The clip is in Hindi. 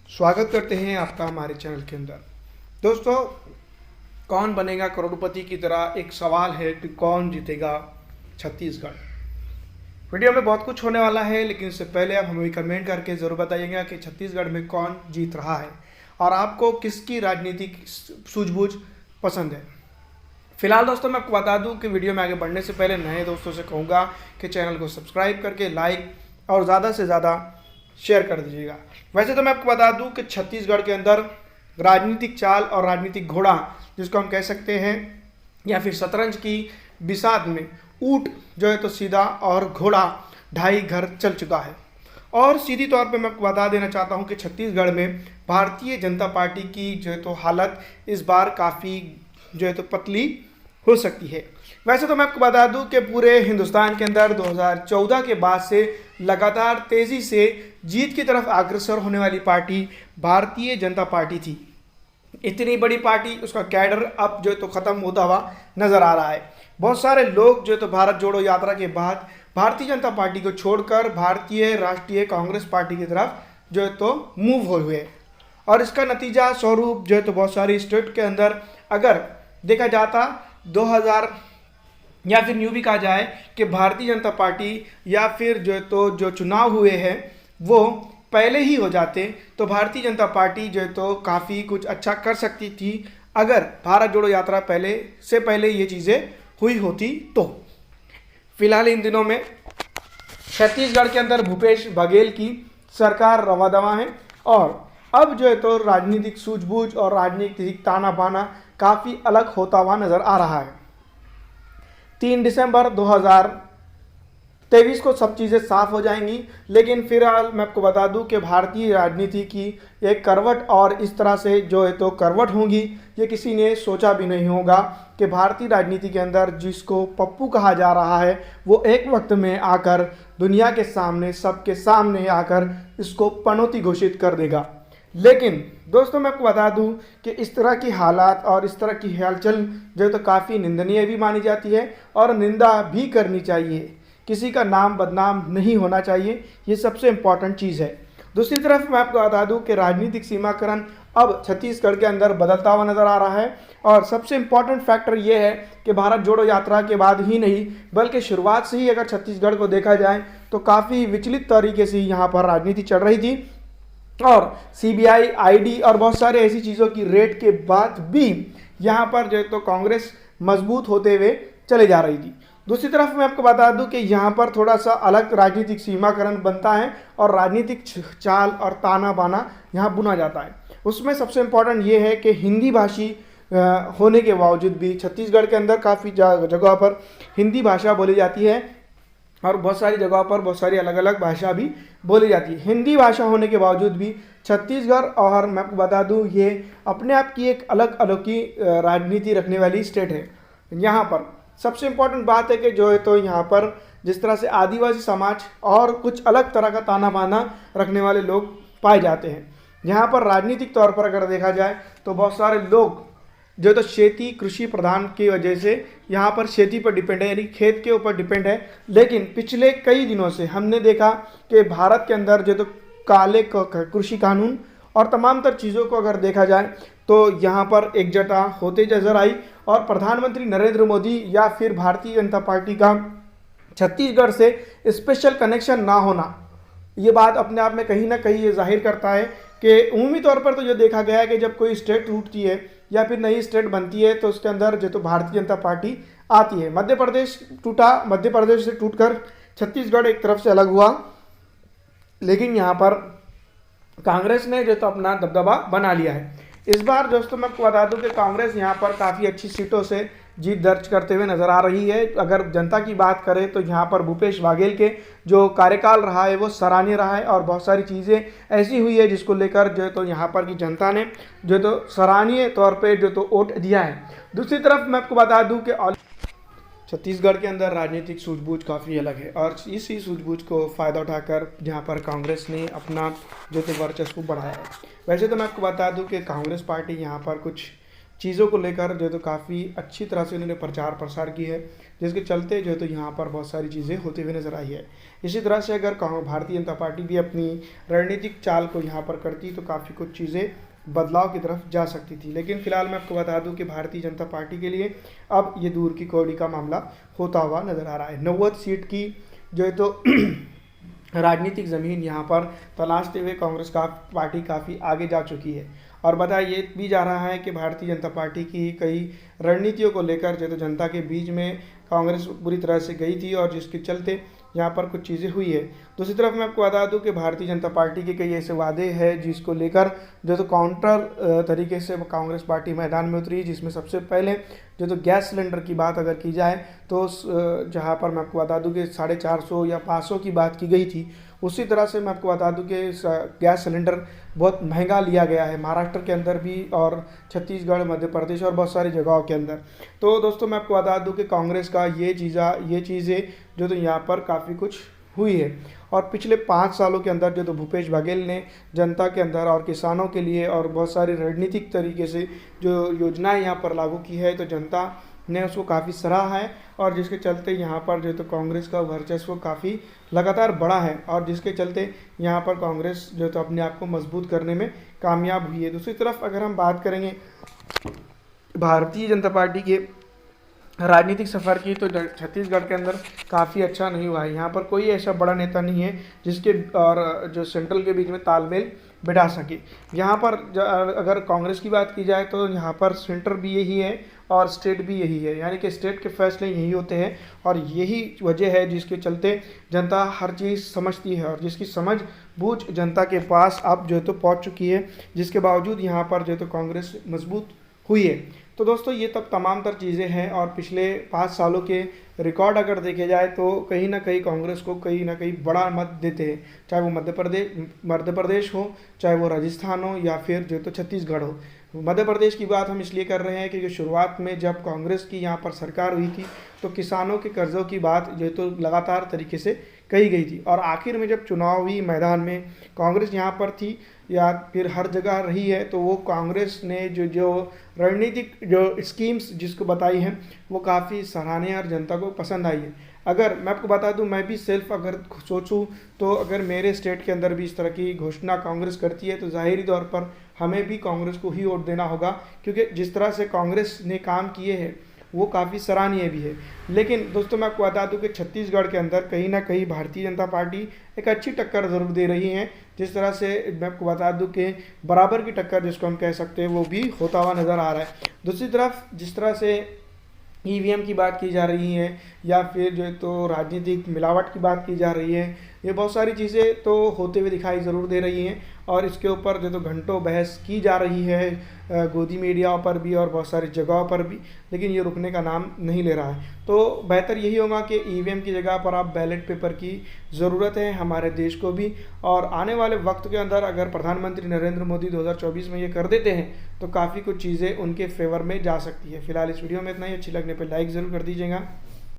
स्वागत करते हैं आपका हमारे चैनल के अंदर। दोस्तों, कौन बनेगा करोड़पति की तरह एक सवाल है कि कौन जीतेगा छत्तीसगढ़। वीडियो में बहुत कुछ होने वाला है, लेकिन इससे पहले आप हमें कमेंट करके ज़रूर बताइएगा कि छत्तीसगढ़ में कौन जीत रहा है और आपको किसकी राजनीतिक सूझबूझ पसंद है। फिलहाल दोस्तों, मैं आपको बता दूं कि वीडियो में आगे बढ़ने से पहले नए दोस्तों से कहूँगा कि चैनल को सब्सक्राइब करके लाइक और ज़्यादा से ज़्यादा शेयर कर दीजिएगा। वैसे तो मैं आपको बता दूं कि छत्तीसगढ़ के अंदर राजनीतिक चाल और राजनीतिक घोड़ा, जिसको हम कह सकते हैं, या फिर शतरंज की बिसात में ऊँट जो है तो सीधा और घोड़ा ढाई घर चल चुका है। और सीधी तौर पे मैं आपको बता देना चाहता हूं कि छत्तीसगढ़ में भारतीय जनता पार्टी की जो है तो हालत इस बार काफ़ी जो है तो पतली हो सकती है। वैसे तो मैं आपको बता दूं कि पूरे हिंदुस्तान के अंदर 2014 के बाद से लगातार तेज़ी से जीत की तरफ अग्रसर होने वाली पार्टी भारतीय जनता पार्टी थी। इतनी बड़ी पार्टी, उसका कैडर अब जो है तो ख़त्म होता हुआ नज़र आ रहा है। बहुत सारे लोग जो है तो भारत जोड़ो यात्रा के बाद भारतीय जनता पार्टी को छोड़कर भारतीय राष्ट्रीय कांग्रेस पार्टी की तरफ जो है तो मूव हो हुए, और इसका नतीजा स्वरूप जो है तो बहुत सारी स्टेट के अंदर अगर देखा जाता 2000 या फिर यूँ भी कहा जाए कि भारतीय जनता पार्टी या फिर जो है तो जो चुनाव हुए हैं वो पहले ही हो जाते तो भारतीय जनता पार्टी जो है तो काफ़ी कुछ अच्छा कर सकती थी, अगर भारत जोड़ो यात्रा पहले ये चीज़ें हुई होती तो। फिलहाल इन दिनों में छत्तीसगढ़ के अंदर भूपेश बघेल की सरकार रवादवा है, और अब जो है तो राजनीतिक सूझबूझ और राजनीतिक ताना बाना काफ़ी अलग होता हुआ नज़र आ रहा है। 3 दिसंबर 2023 को सब चीज़ें साफ हो जाएंगी, लेकिन फिलहाल मैं आपको बता दूं कि भारतीय राजनीति की एक करवट और इस तरह से जो है तो करवट होगी, ये किसी ने सोचा भी नहीं होगा कि भारतीय राजनीति के अंदर जिसको पप्पू कहा जा रहा है वो एक वक्त में आकर दुनिया के सामने, सबके सामने आकर इसको पनौती घोषित कर देगा। लेकिन दोस्तों, मैं आपको बता दूं कि इस तरह की हालात और इस तरह की हलचल जो है तो काफ़ी निंदनीय भी मानी जाती है और निंदा भी करनी चाहिए। किसी का नाम बदनाम नहीं होना चाहिए, ये सबसे इम्पॉर्टेंट चीज़ है। दूसरी तरफ मैं आपको बता दूं कि राजनीतिक सीमाकरण अब छत्तीसगढ़ के अंदर बदलता हुआ नज़र आ रहा है, और सबसे इम्पॉर्टेंट फैक्टर ये है कि भारत जोड़ो यात्रा के बाद ही नहीं बल्कि शुरुआत से ही अगर छत्तीसगढ़ को देखा जाए तो काफ़ी विचलित तरीके से यहाँ पर राजनीति चल रही थी, और सीबीआई, आईडी और बहुत सारे ऐसी चीज़ों की रेड के बाद भी यहाँ पर जो है तो कांग्रेस मजबूत होते हुए चले जा रही थी। दूसरी तरफ मैं आपको बता दूं कि यहाँ पर थोड़ा सा अलग राजनीतिक सीमाकरण बनता है और राजनीतिक चाल और ताना बाना यहाँ बुना जाता है। उसमें सबसे इम्पोर्टेंट ये है कि हिंदी भाषी होने के बावजूद भी छत्तीसगढ़ के अंदर काफ़ी जगह पर हिंदी भाषा बोली जाती है, और बहुत सारी जगहों पर बहुत सारी अलग अलग भाषा भी बोली जाती है। हिंदी भाषा होने के बावजूद भी छत्तीसगढ़, और मैं आपको बता दूं, ये अपने आप की एक अलग अनोखी राजनीति रखने वाली स्टेट है। यहाँ पर सबसे इम्पोर्टेंट बात है कि जो है तो यहाँ पर जिस तरह से आदिवासी समाज और कुछ अलग तरह का ताना बाना रखने वाले लोग पाए जाते हैं। यहाँ पर राजनीतिक तौर पर अगर देखा जाए तो बहुत सारे लोग जो तो खेती कृषि प्रधान की वजह से यहाँ पर खेती पर डिपेंड है, यानी खेत के ऊपर डिपेंड है। लेकिन पिछले कई दिनों से हमने देखा कि भारत के अंदर जो तो काले कृषि कानून और तमाम तर चीज़ों को अगर देखा जाए तो यहाँ पर एकजुटता होते नजर आई, और प्रधानमंत्री नरेंद्र मोदी या फिर भारतीय जनता पार्टी का छत्तीसगढ़ से स्पेशल कनेक्शन ना होना, ये बात अपने आप में कहीं ना कहीं ये जाहिर करता है कि उमूमी तौर पर तो जो देखा गया है कि जब कोई स्टेट टूटती है या फिर नई स्टेट बनती है तो उसके अंदर जो तो भारतीय जनता पार्टी आती है। मध्य प्रदेश टूटा, मध्य प्रदेश से टूटकर छत्तीसगढ़ एक तरफ से अलग हुआ, लेकिन यहाँ पर कांग्रेस ने जो तो अपना दबदबा बना लिया है। इस बार दोस्तों मैं आपको बता दूं कि कांग्रेस यहाँ पर काफ़ी अच्छी सीटों से जीत दर्ज करते हुए नजर आ रही है। अगर जनता की बात करें तो यहाँ पर भूपेश बघेल के जो कार्यकाल रहा है वो सराहनीय रहा है, और बहुत सारी चीज़ें ऐसी हुई है जिसको लेकर जो है तो यहाँ पर की जनता ने जो तो सराहनीय तौर पे जो तो वोट दिया है। दूसरी तरफ मैं आपको बता दूं कि छत्तीसगढ़ के अंदर राजनीतिक सूझबूझ काफ़ी अलग है, और इसी सूझबूझ को फ़ायदा उठाकर जहाँ पर कांग्रेस ने अपना जो तो वर्चस्व बढ़ाया है। वैसे तो मैं आपको बता दूं कि कांग्रेस पार्टी यहाँ पर कुछ चीज़ों को लेकर जो है तो काफ़ी अच्छी तरह से उन्होंने प्रचार प्रसार की है, जिसके चलते जो है तो यहाँ पर बहुत सारी चीज़ें होती हुई नजर आई है। इसी तरह से अगर भारतीय जनता पार्टी भी अपनी रणनीतिक चाल को यहाँ पर करती तो काफ़ी कुछ चीज़ें बदलाव की तरफ जा सकती थी। लेकिन फिलहाल मैं आपको बता दूं कि भारतीय जनता पार्टी के लिए अब ये दूर की कौड़ी का मामला होता हुआ नजर आ रहा है। 90 सीट की जो है तो राजनीतिक ज़मीन यहाँ पर तलाशते हुए कांग्रेस का पार्टी काफ़ी आगे जा चुकी है। और बताया ये भी जा रहा है कि भारतीय जनता पार्टी की कई रणनीतियों को लेकर जो तो जनता के बीच में कांग्रेस बुरी तरह से गई थी और जिसके चलते यहाँ पर कुछ चीज़ें हुई है। दूसरी तरफ मैं आपको बता दूं कि भारतीय जनता पार्टी के कई ऐसे वादे हैं जिसको लेकर जो तो काउंटर तरीके से कांग्रेस पार्टी मैदान में उतरी, जिसमें सबसे पहले जो तो गैस सिलेंडर की बात अगर की जाए तो जहाँ पर मैं आपको बता दूं कि 450 या 500 की बात की गई थी, उसी तरह से मैं आपको बता दूं कि गैस सिलेंडर बहुत महंगा लिया गया है महाराष्ट्र के अंदर भी और छत्तीसगढ़, मध्य प्रदेश और बहुत सारी जगहों के अंदर। तो दोस्तों मैं आपको बता दूं कि कांग्रेस का ये चीज़ें जो तो यहाँ पर काफ़ी कुछ हुई है। और पिछले 5 सालों के अंदर जो तो भूपेश बघेल ने जनता के अंदर और किसानों के लिए और बहुत सारी रणनीतिक तरीके से जो योजनाएं यहाँ पर लागू की है, तो जनता ने उसको काफ़ी सराहा है और जिसके चलते यहाँ पर जो तो कांग्रेस का वर्चस्व काफ़ी लगातार बढ़ा है और जिसके चलते यहाँ पर कांग्रेस जो तो अपने आप को मजबूत करने में कामयाब हुई है। दूसरी तरफ अगर हम बात करेंगे भारतीय जनता पार्टी के राजनीतिक सफ़र की, तो छत्तीसगढ़ के अंदर काफ़ी अच्छा नहीं हुआ है। यहाँ पर कोई ऐसा बड़ा नेता नहीं है जिसके और जो सेंट्रल के बीच में तालमेल बिठा सके। यहाँ पर अगर कांग्रेस की बात की जाए तो यहाँ पर सेंटर भी यही है और स्टेट भी यही है, यानी कि स्टेट के फैसले यही होते हैं और यही वजह है जिसके चलते जनता हर चीज़ समझती है और जिसकी समझ बूझ जनता के पास अब जो है तो पहुँच चुकी है, जिसके बावजूद यहाँ पर जो है तो कांग्रेस मजबूत हुई है। तो दोस्तों ये तब तमाम तर चीज़ें हैं और पिछले 5 सालों के रिकॉर्ड अगर देखे जाए तो कहीं ना कहीं कांग्रेस को कहीं ना कहीं बड़ा मत देते हैं, चाहे वो मध्य प्रदेश हो, चाहे वो राजस्थान हो या फिर जो तो छत्तीसगढ़ हो। मध्य प्रदेश की बात हम इसलिए कर रहे हैं क्योंकि शुरुआत में जब कांग्रेस की यहाँ पर सरकार हुई थी तो किसानों के कर्ज़ों की बात जो तो लगातार तरीके से कही गई थी और आखिर में जब चुनावी मैदान में कांग्रेस यहाँ पर थी या फिर हर जगह रही है, तो वो कांग्रेस ने जो रणनीतिक जो स्कीम्स जिसको बताई हैं वो काफ़ी सराहनीय और जनता को पसंद आई है। अगर मैं आपको बता दूं, मैं भी सेल्फ अगर सोचूं तो अगर मेरे स्टेट के अंदर भी इस तरह की घोषणा कांग्रेस करती है तो ज़ाहिरी तौर पर हमें भी कांग्रेस को ही वोट देना होगा, क्योंकि जिस तरह से कांग्रेस ने काम किए हैं वो काफ़ी सराहनीय भी है। लेकिन दोस्तों मैं आपको बता दूं कि छत्तीसगढ़ के अंदर कहीं ना कहीं भारतीय जनता पार्टी एक अच्छी टक्कर ज़रूर दे रही है। जिस तरह से मैं आपको बता दूं कि बराबर की टक्कर जिसको हम कह सकते हैं वो भी होता हुआ नज़र आ रहा है। दूसरी तरफ जिस तरह से ईवीएम की बात की जा रही है या फिर जो है तो राजनीतिक मिलावट की बात की जा रही है, ये बहुत सारी चीज़ें तो होते हुए दिखाई ज़रूर दे रही हैं और इसके ऊपर जो तो घंटों बहस की जा रही है गोदी मीडिया पर भी और बहुत सारी जगहों पर भी, लेकिन ये रुकने का नाम नहीं ले रहा है। तो बेहतर यही होगा कि ईवीएम की जगह पर आप बैलेट पेपर की ज़रूरत है हमारे देश को भी, और आने वाले वक्त के अंदर अगर प्रधानमंत्री नरेंद्र मोदी 2024 में ये कर देते हैं तो काफ़ी कुछ चीज़ें उनके फेवर में जा सकती है। फिलहाल इस वीडियो में इतना ही। अच्छी लगने पर लाइक ज़रूर कर दीजिएगा।